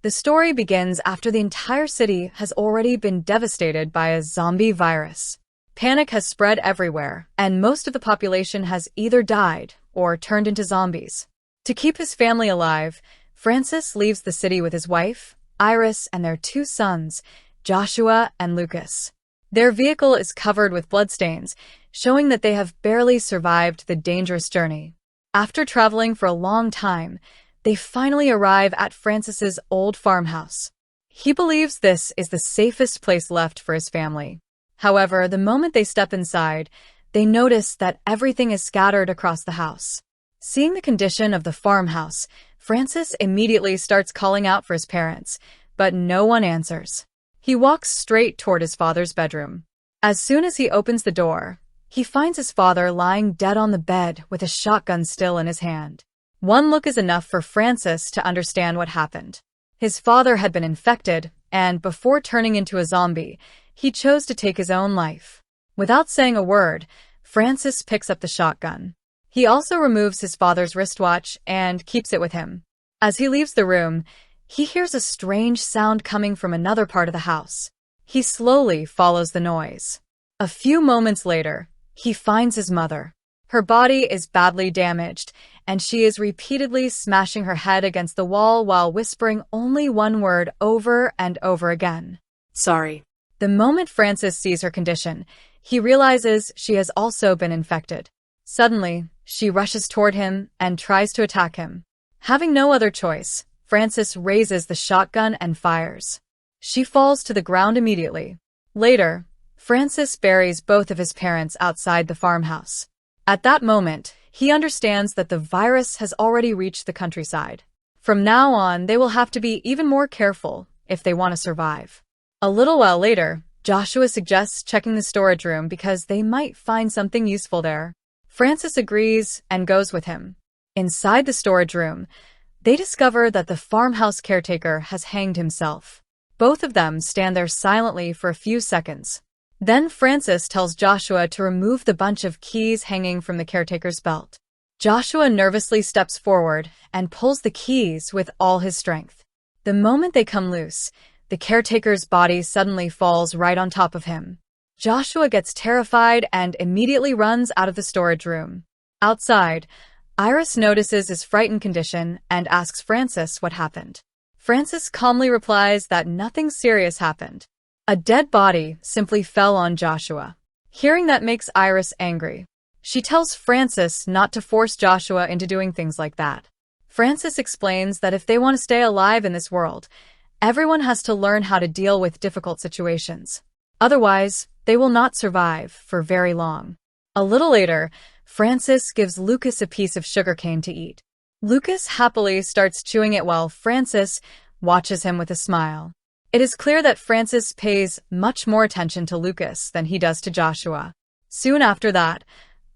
The story begins after the entire city has already been devastated by a zombie virus. Panic has spread everywhere, and most of the population has either died or turned into zombies. To keep his family alive, Francis leaves the city with his wife, Iris, and their 2 sons, Joshua and Lucas. Their vehicle is covered with bloodstains, showing that they have barely survived the dangerous journey. After traveling for a long time, they finally arrive at Francis's old farmhouse. He believes this is the safest place left for his family. However, the moment they step inside, they notice that everything is scattered across the house. Seeing the condition of the farmhouse, Francis immediately starts calling out for his parents, but no one answers. He walks straight toward his father's bedroom. As soon as he opens the door, he finds his father lying dead on the bed with a shotgun still in his hand. One look is enough for Francis to understand what happened. His father had been infected, and before turning into a zombie, he chose to take his own life. Without saying a word, Francis picks up the shotgun. He also removes his father's wristwatch and keeps it with him. As he leaves the room, he hears a strange sound coming from another part of the house. He slowly follows the noise. A few moments later, he finds his mother. Her body is badly damaged, and she is repeatedly smashing her head against the wall while whispering only one word over and over again: "Sorry." The moment Francis sees her condition, he realizes she has also been infected. Suddenly, she rushes toward him and tries to attack him. Having no other choice, Francis raises the shotgun and fires. She falls to the ground immediately. Later, Francis buries both of his parents outside the farmhouse. At that moment, he understands that the virus has already reached the countryside. From now on, they will have to be even more careful if they want to survive. A little while later, Joshua suggests checking the storage room because they might find something useful there. Francis agrees and goes with him. Inside the storage room, they discover that the farmhouse caretaker has hanged himself. Both of them stand there silently for a few seconds. Then Francis tells Joshua to remove the bunch of keys hanging from the caretaker's belt. Joshua nervously steps forward and pulls the keys with all his strength. The moment they come loose, the caretaker's body suddenly falls right on top of him. Joshua gets terrified and immediately runs out of the storage room. Outside, Iris notices his frightened condition and asks Francis what happened. Francis calmly replies that nothing serious happened. A dead body simply fell on Joshua. Hearing that makes Iris angry. She tells Francis not to force Joshua into doing things like that. Francis explains that if they want to stay alive in this world, everyone has to learn how to deal with difficult situations. Otherwise, they will not survive for very long. A little later, Francis gives Lucas a piece of sugarcane to eat. Lucas happily starts chewing it while Francis watches him with a smile. It is clear that Francis pays much more attention to Lucas than he does to Joshua. Soon after that,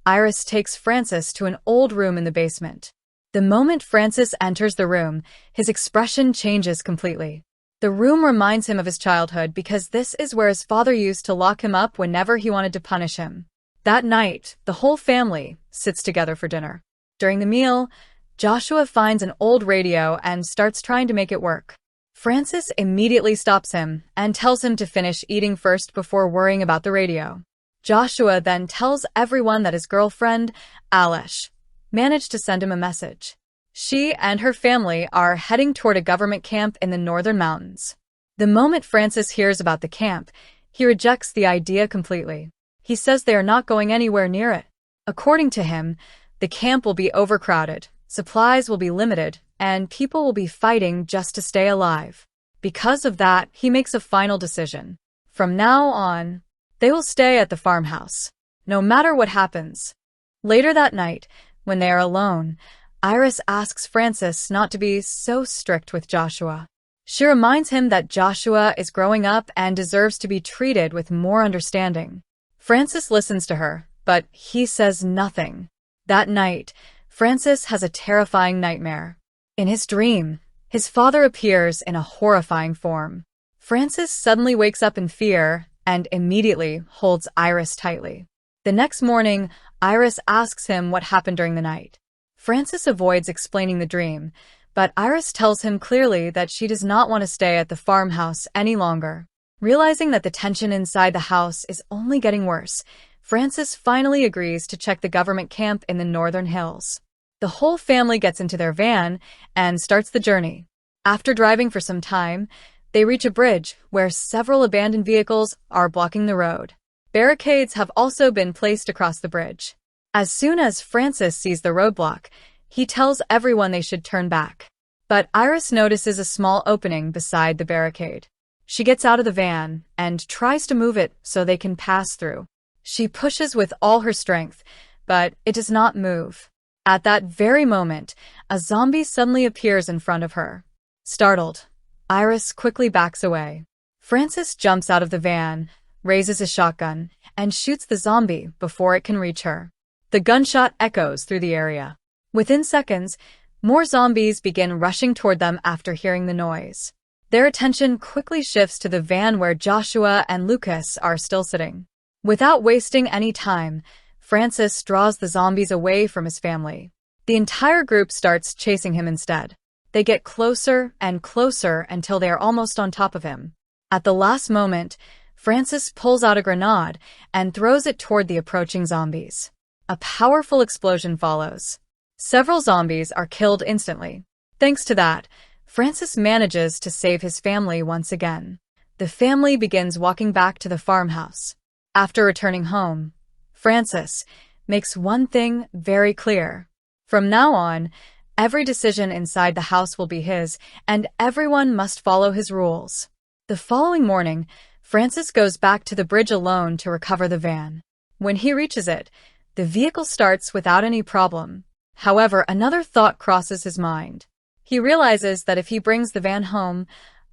Iris takes Francis to an old room in the basement. The moment Francis enters the room, his expression changes completely. The room reminds him of his childhood because this is where his father used to lock him up whenever he wanted to punish him. That night, the whole family sits together for dinner. During the meal, Joshua finds an old radio and starts trying to make it work. Francis immediately stops him and tells him to finish eating first before worrying about the radio. Joshua then tells everyone that his girlfriend, Alish, managed to send him a message. She and her family are heading toward a government camp in the northern mountains. The moment Francis hears about the camp, he rejects the idea completely. He says they are not going anywhere near it. According to him, the camp will be overcrowded, supplies will be limited, and people will be fighting just to stay alive. Because of that, he makes a final decision. From now on, they will stay at the farmhouse, no matter what happens. Later that night, when they are alone, Iris asks Francis not to be so strict with Joshua. She reminds him that Joshua is growing up and deserves to be treated with more understanding. Francis listens to her, but he says nothing. That night, Francis has a terrifying nightmare. In his dream, his father appears in a horrifying form. Francis suddenly wakes up in fear and immediately holds Iris tightly. The next morning, Iris asks him what happened during the night. Francis avoids explaining the dream, But Iris tells him clearly that she does not want to stay at the farmhouse any longer. Realizing that the tension inside the house is only getting worse, Francis finally agrees to check the government camp in the northern hills. The whole family gets into their van and starts the journey. After driving for some time, they reach a bridge where several abandoned vehicles are blocking the road. Barricades have also been placed across the bridge. As soon as Francis sees the roadblock, he tells everyone they should turn back. But Iris notices a small opening beside the barricade. She gets out of the van and tries to move it so they can pass through. She pushes with all her strength, but it does not move. At that very moment, a zombie suddenly appears in front of her. Startled, Iris quickly backs away. Francis jumps out of the van, raises a shotgun, and shoots the zombie before it can reach her. The gunshot echoes through the area. Within seconds, more zombies begin rushing toward them after hearing the noise. Their attention quickly shifts to the van where Joshua and Lucas are still sitting. Without wasting any time, Francis draws the zombies away from his family. The entire group starts chasing him instead. They get closer and closer until they are almost on top of him. At the last moment, Francis pulls out a grenade and throws it toward the approaching zombies. A powerful explosion follows. Several zombies are killed instantly. Thanks to that, Francis manages to save his family once again. The family begins walking back to the farmhouse. After returning home, Francis makes one thing very clear. From now on, every decision inside the house will be his, and everyone must follow his rules. The following morning, Francis goes back to the bridge alone to recover the van. When he reaches it, the vehicle starts without any problem. However, another thought crosses his mind. He realizes that if he brings the van home,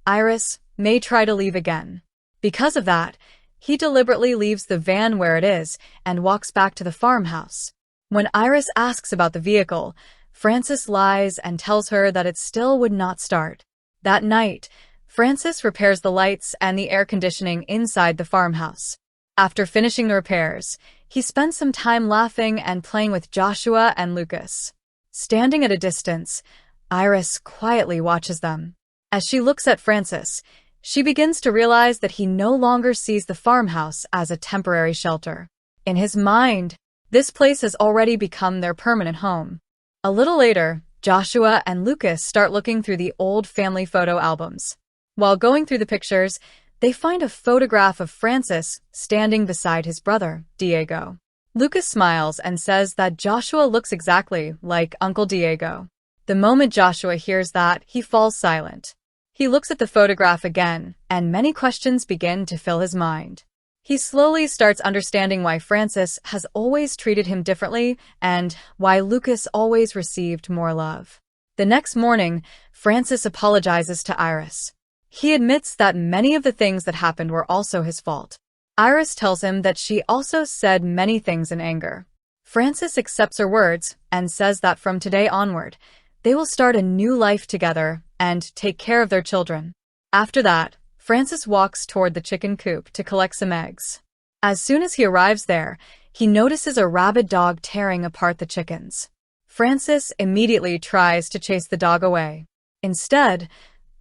Iris may try to leave again. Because of that, he deliberately leaves the van where it is and walks back to the farmhouse. When Iris asks about the vehicle, Francis lies and tells her that it still would not start. That night, Francis repairs the lights and the air conditioning inside the farmhouse. After finishing the repairs, he spends some time laughing and playing with Joshua and Lucas. Standing at a distance, Iris quietly watches them. As she looks at Francis, she begins to realize that he no longer sees the farmhouse as a temporary shelter. In his mind, this place has already become their permanent home. A little later, Joshua and Lucas start looking through the old family photo albums. While going through the pictures, they find a photograph of Francis standing beside his brother, Diego. Lucas smiles and says that Joshua looks exactly like Uncle Diego. The moment Joshua hears that, he falls silent. He looks at the photograph again, and many questions begin to fill his mind. He slowly starts understanding why Francis has always treated him differently and why Lucas always received more love. The next morning, Francis apologizes to Iris. He admits that many of the things that happened were also his fault. Iris tells him that she also said many things in anger. Francis accepts her words and says that from today onward, they will start a new life together and take care of their children. After that, Francis walks toward the chicken coop to collect some eggs. As soon as he arrives there, he notices a rabid dog tearing apart the chickens. Francis immediately tries to chase the dog away. Instead,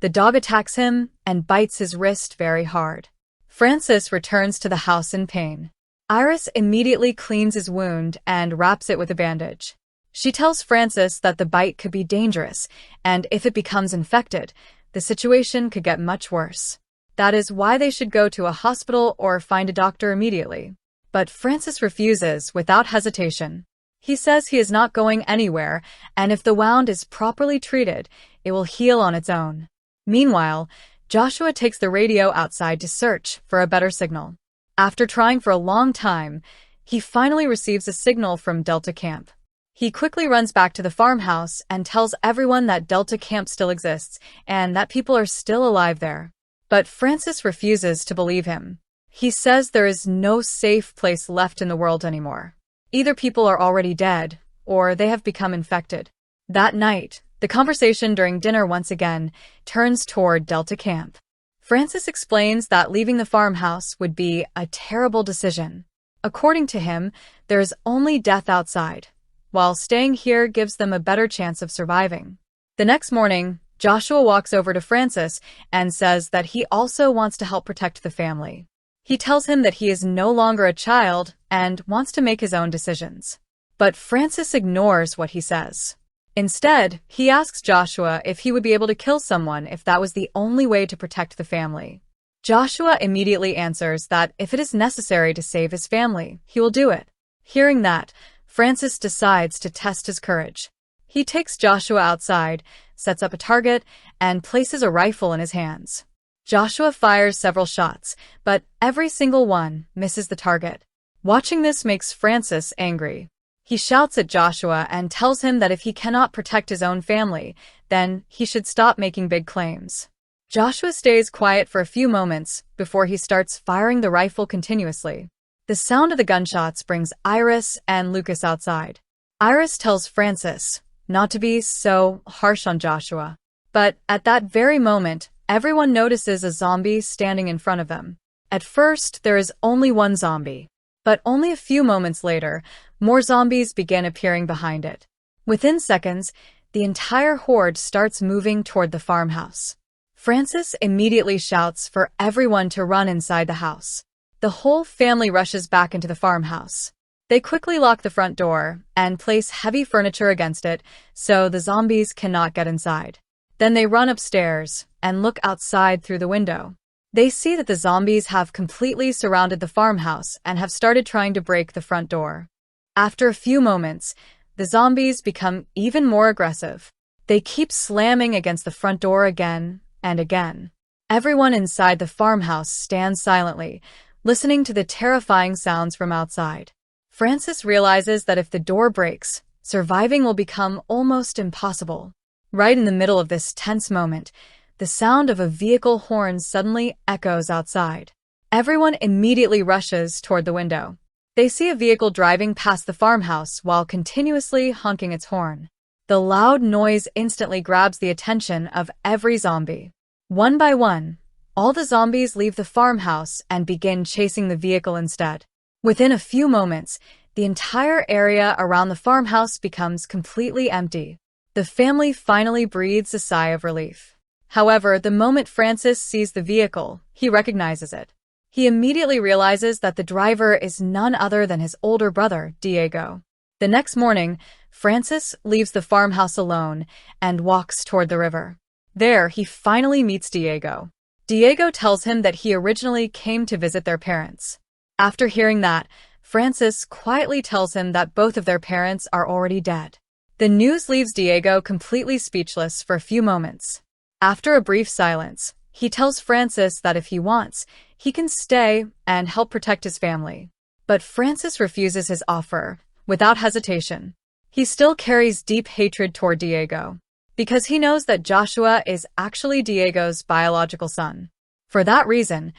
the dog attacks him and bites his wrist very hard. Francis returns to the house in pain. Iris immediately cleans his wound and wraps it with a bandage. She tells Francis that the bite could be dangerous, and if it becomes infected, the situation could get much worse. That is why they should go to a hospital or find a doctor immediately. But Francis refuses without hesitation. He says he is not going anywhere, and if the wound is properly treated, it will heal on its own. Meanwhile, Joshua takes the radio outside to search for a better signal. After trying for a long time, he finally receives a signal from Delta Camp. He quickly runs back to the farmhouse and tells everyone that Delta Camp still exists and that people are still alive there. But Francis refuses to believe him. He says there is no safe place left in the world anymore. Either people are already dead, or they have become infected. That night, the conversation during dinner once again turns toward Delta Camp. Francis explains that leaving the farmhouse would be a terrible decision. According to him, there is only death outside, while staying here gives them a better chance of surviving. The next morning, Joshua walks over to Francis and says that he also wants to help protect the family. He tells him that he is no longer a child and wants to make his own decisions. But Francis ignores what he says. Instead, he asks Joshua if he would be able to kill someone if that was the only way to protect the family. Joshua immediately answers that if it is necessary to save his family, he will do it. Hearing that, Francis decides to test his courage. He takes Joshua outside, sets up a target, and places a rifle in his hands. Joshua fires several shots, but every single one misses the target. Watching this makes Francis angry. He shouts at Joshua and tells him that if he cannot protect his own family, then he should stop making big claims. Joshua stays quiet for a few moments before he starts firing the rifle continuously. The sound of the gunshots brings Iris and Lucas outside. Iris tells Francis not to be so harsh on Joshua. But at that very moment, everyone notices a zombie standing in front of them. At first, there is only one zombie. But only a few moments later, more zombies begin appearing behind it. Within seconds, the entire horde starts moving toward the farmhouse. Francis immediately shouts for everyone to run inside the house. The whole family rushes back into the farmhouse. They quickly lock the front door and place heavy furniture against it so the zombies cannot get inside. Then they run upstairs and look outside through the window. They see that the zombies have completely surrounded the farmhouse and have started trying to break the front door. After a few moments, the zombies become even more aggressive. They keep slamming against the front door again and again. Everyone inside the farmhouse stands silently, listening to the terrifying sounds from outside. Francis realizes that if the door breaks, surviving will become almost impossible. Right in the middle of this tense moment, the sound of a vehicle horn suddenly echoes outside. Everyone immediately rushes toward the window. They see a vehicle driving past the farmhouse while continuously honking its horn. The loud noise instantly grabs the attention of every zombie. One by one, all the zombies leave the farmhouse and begin chasing the vehicle instead. Within a few moments, the entire area around the farmhouse becomes completely empty. The family finally breathes a sigh of relief. However, the moment Francis sees the vehicle, he recognizes it. He immediately realizes that the driver is none other than his older brother, Diego. The next morning, Francis leaves the farmhouse alone and walks toward the river. There, he finally meets Diego. Diego tells him that he originally came to visit their parents. After hearing that, Francis quietly tells him that both of their parents are already dead. The news leaves Diego completely speechless for a few moments. After a brief silence, he tells Francis that if he wants, he can stay and help protect his family. But Francis refuses his offer, without hesitation. He still carries deep hatred toward Diego, because he knows that Joshua is actually Diego's biological son. For that reason,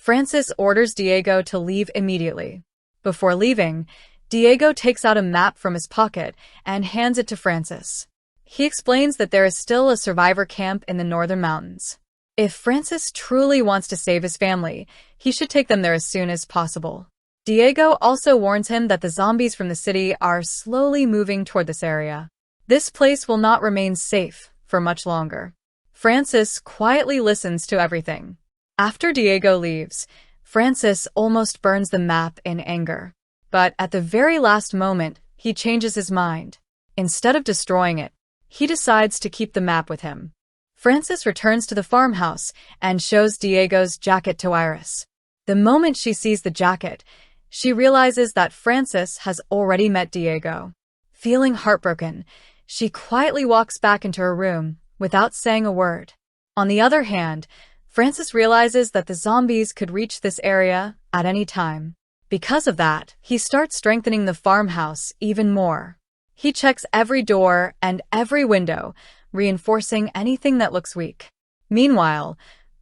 Francis orders Diego to leave immediately. Before leaving, Diego takes out a map from his pocket and hands it to Francis. He explains that there is still a survivor camp in the northern mountains. If Francis truly wants to save his family, he should take them there as soon as possible. Diego also warns him that the zombies from the city are slowly moving toward this area. This place will not remain safe for much longer. Francis quietly listens to everything. After Diego leaves, Francis almost burns the map in anger. But at the very last moment, he changes his mind. Instead of destroying it, he decides to keep the map with him. Francis returns to the farmhouse and shows Diego's jacket to Iris. The moment she sees the jacket, she realizes that Francis has already met Diego. Feeling heartbroken, she quietly walks back into her room without saying a word. On the other hand, Francis realizes that the zombies could reach this area at any time. Because of that, he starts strengthening the farmhouse even more. He checks every door and every window, reinforcing anything that looks weak. Meanwhile,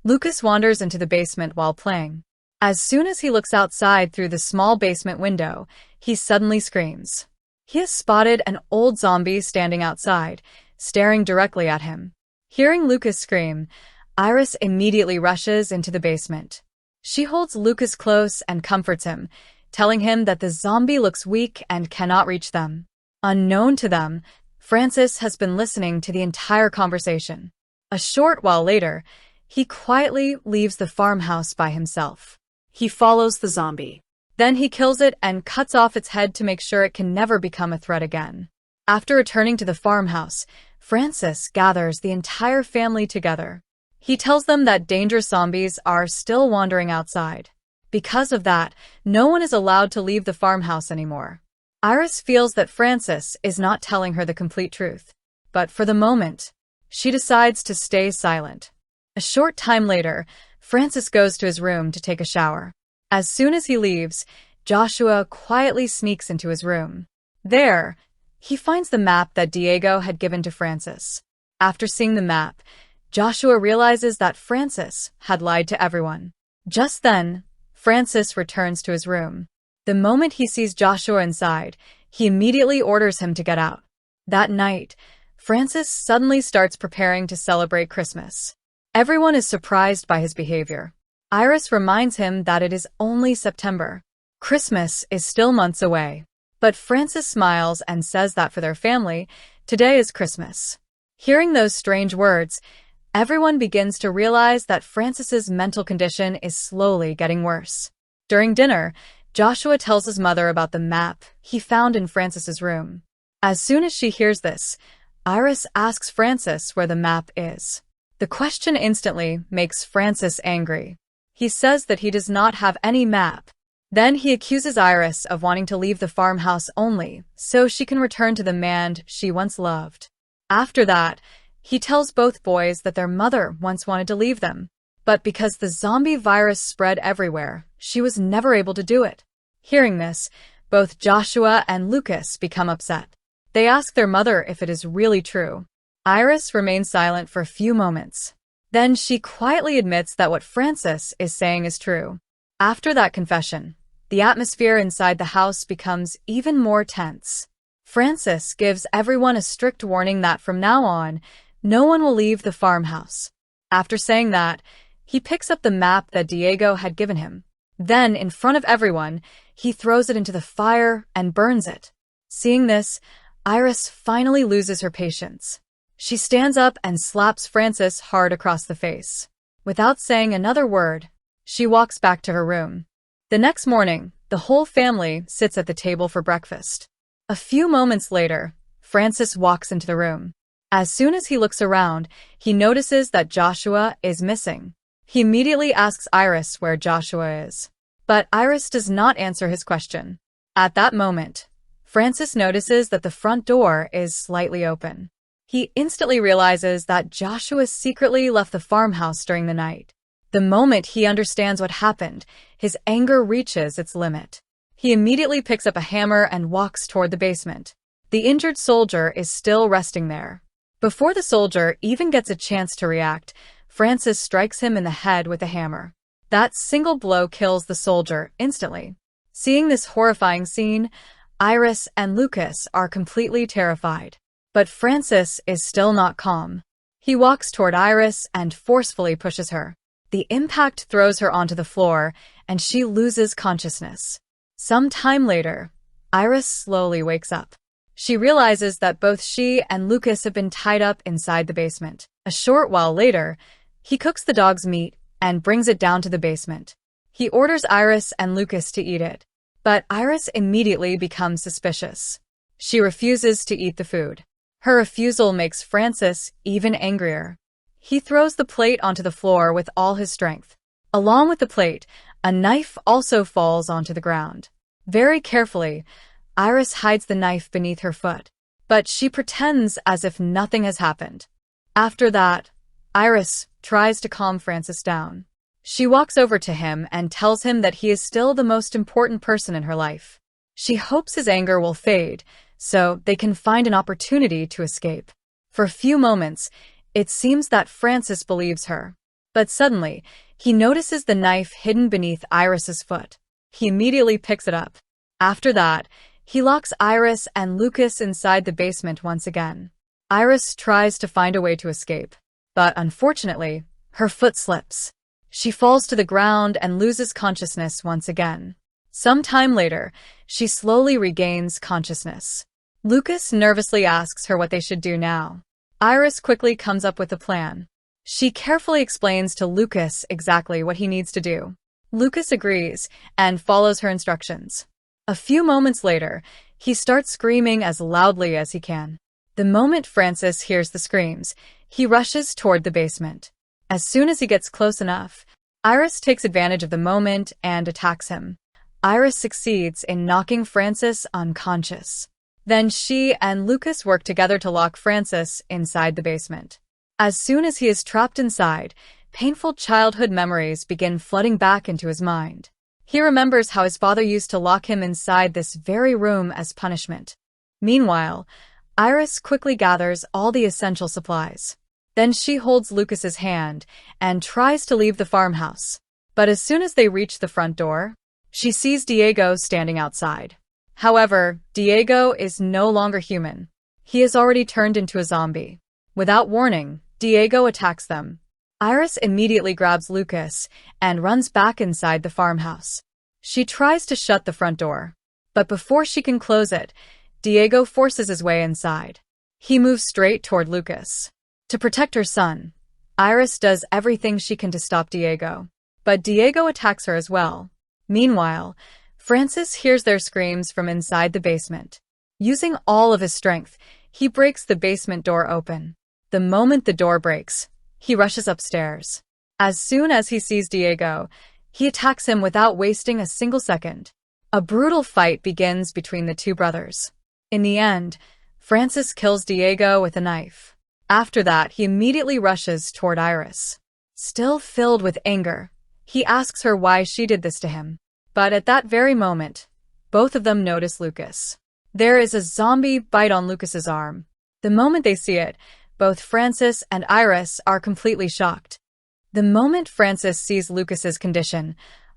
Lucas wanders into the basement while playing. As soon as he looks outside through the small basement window, he suddenly screams. He has spotted an old zombie standing outside, staring directly at him. Hearing Lucas scream, Iris immediately rushes into the basement. She holds Lucas close and comforts him, telling him that the zombie looks weak and cannot reach them. Unknown to them, Francis has been listening to the entire conversation. A short while later, he quietly leaves the farmhouse by himself. He follows the zombie. Then he kills it and cuts off its head to make sure it can never become a threat again. After returning to the farmhouse, Francis gathers the entire family together. He tells them that dangerous zombies are still wandering outside. Because of that, no one is allowed to leave the farmhouse anymore. Iris feels that Francis is not telling her the complete truth. But for the moment, she decides to stay silent. A short time later, Francis goes to his room to take a shower. As soon as he leaves, Joshua quietly sneaks into his room. There, he finds the map that Diego had given to Francis. After seeing the map, Joshua realizes that Francis had lied to everyone. Just then, Francis returns to his room. The moment he sees Joshua inside, he immediately orders him to get out. That night, Francis suddenly starts preparing to celebrate Christmas. Everyone is surprised by his behavior. Iris reminds him that it is only September. Christmas is still months away. But Francis smiles and says that for their family, today is Christmas. Hearing those strange words, everyone begins to realize that Francis's mental condition is slowly getting worse. During dinner, Joshua tells his mother about the map he found in Francis's room. As soon as she hears this, Iris asks Francis where the map is. The question instantly makes Francis angry. He says that he does not have any map. Then he accuses Iris of wanting to leave the farmhouse only so she can return to the man she once loved. After that, he tells both boys that their mother once wanted to leave them, but because the zombie virus spread everywhere, she was never able to do it. Hearing this, both Joshua and Lucas become upset. They ask their mother if it is really true. Iris remains silent for a few moments. Then she quietly admits that what Francis is saying is true. After that confession, the atmosphere inside the house becomes even more tense. Francis gives everyone a strict warning that from now on, no one will leave the farmhouse. After saying that, he picks up the map that Diego had given him. Then, in front of everyone, he throws it into the fire and burns it. Seeing this, Iris finally loses her patience. She stands up and slaps Francis hard across the face. Without saying another word, she walks back to her room. The next morning, the whole family sits at the table for breakfast. A few moments later, Francis walks into the room. As soon as he looks around, he notices that Joshua is missing. He immediately asks Iris where Joshua is. But Iris does not answer his question. At that moment, Francis notices that the front door is slightly open. He instantly realizes that Joshua secretly left the farmhouse during the night. The moment he understands what happened, his anger reaches its limit. He immediately picks up a hammer and walks toward the basement. The injured soldier is still resting there. Before the soldier even gets a chance to react, Francis strikes him in the head with a hammer. That single blow kills the soldier instantly. Seeing this horrifying scene, Iris and Lucas are completely terrified. But Francis is still not calm. He walks toward Iris and forcefully pushes her. The impact throws her onto the floor, and she loses consciousness. Some time later, Iris slowly wakes up. She realizes that both she and Lucas have been tied up inside the basement. A short while later, he cooks the dog's meat and brings it down to the basement. He orders Iris and Lucas to eat it, but Iris immediately becomes suspicious. She refuses to eat the food. Her refusal makes Francis even angrier. He throws the plate onto the floor with all his strength. Along with the plate, a knife also falls onto the ground. Very carefully, Iris hides the knife beneath her foot, but she pretends as if nothing has happened. After that, Iris tries to calm Francis down. She walks over to him and tells him that he is still the most important person in her life. She hopes his anger will fade, so they can find an opportunity to escape. For a few moments, it seems that Francis believes her. But suddenly, he notices the knife hidden beneath Iris's foot. He immediately picks it up. After that, he locks Iris and Lucas inside the basement once again. Iris tries to find a way to escape, but unfortunately, her foot slips. She falls to the ground and loses consciousness once again. Some time later, she slowly regains consciousness. Lucas nervously asks her what they should do now. Iris quickly comes up with a plan. She carefully explains to Lucas exactly what he needs to do. Lucas agrees and follows her instructions. A few moments later, he starts screaming as loudly as he can. The moment Francis hears the screams, he rushes toward the basement. As soon as he gets close enough, Iris takes advantage of the moment and attacks him. Iris succeeds in knocking Francis unconscious. Then she and Lucas work together to lock Francis inside the basement. As soon as he is trapped inside, painful childhood memories begin flooding back into his mind. He remembers how his father used to lock him inside this very room as punishment. Meanwhile, Iris quickly gathers all the essential supplies. Then she holds Lucas's hand and tries to leave the farmhouse. But as soon as they reach the front door, she sees Diego standing outside. However, Diego is no longer human. He has already turned into a zombie. Without warning, Diego attacks them. Iris immediately grabs Lucas and runs back inside the farmhouse. She tries to shut the front door, but before she can close it, Diego forces his way inside. He moves straight toward Lucas. To protect her son, Iris does everything she can to stop Diego, but Diego attacks her as well. Meanwhile, Francis hears their screams from inside the basement. Using all of his strength, he breaks the basement door open. The moment the door breaks, he rushes upstairs. As soon as he sees Diego, he attacks him without wasting a single second. A brutal fight begins between the two brothers. In the end, Francis kills Diego with a knife. After that, he immediately rushes toward Iris. Still filled with anger, he asks her why she did this to him. But at that very moment, both of them notice Lucas. There is a zombie bite on Lucas's arm. The moment they see it, both Francis and Iris are completely shocked. The moment Francis sees Lucas's condition,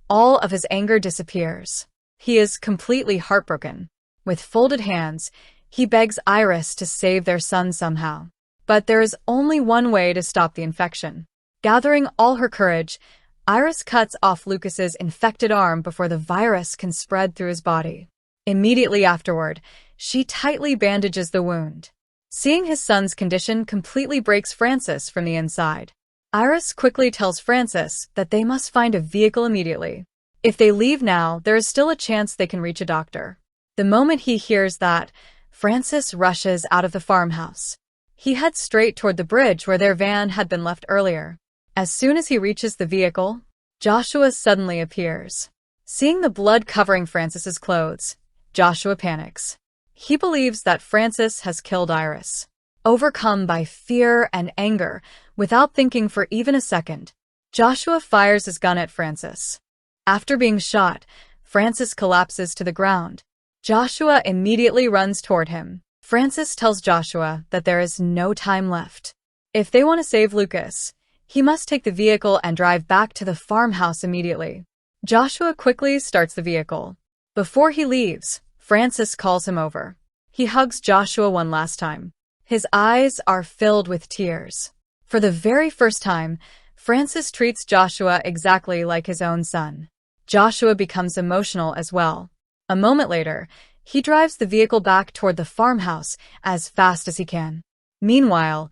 all of his anger disappears. He is completely heartbroken. With folded hands, he begs Iris to save their son somehow. But there is only one way to stop the infection. Gathering all her courage, Iris cuts off Lucas's infected arm before the virus can spread through his body. Immediately afterward, she tightly bandages the wound. Seeing his son's condition completely breaks Francis from the inside. Iris quickly tells Francis that they must find a vehicle immediately. If they leave now, there is still a chance they can reach a doctor. The moment he hears that, Francis rushes out of the farmhouse. He heads straight toward the bridge where their van had been left earlier. As soon as he reaches the vehicle, Joshua suddenly appears. Seeing the blood covering Francis's clothes, Joshua panics. He believes that Francis has killed Iris. Overcome by fear and anger, without thinking for even a second, Joshua fires his gun at Francis. After being shot, Francis collapses to the ground. Joshua immediately runs toward him. Francis tells Joshua that there is no time left. If they want to save Lucas, he must take the vehicle and drive back to the farmhouse immediately. Joshua quickly starts the vehicle. Before he leaves, Francis calls him over. He hugs Joshua one last time. His eyes are filled with tears. For the very first time, Francis treats Joshua exactly like his own son. Joshua becomes emotional as well. A moment later, he drives the vehicle back toward the farmhouse as fast as he can. Meanwhile,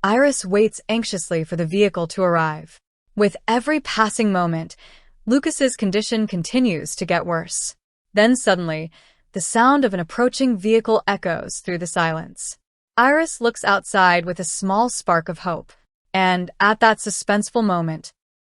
Iris waits anxiously for the vehicle to arrive. With every passing moment, Lucas's condition continues to get worse. Then suddenly, the sound of an approaching vehicle echoes through the silence. Iris looks outside with a small spark of hope. And at that suspenseful moment,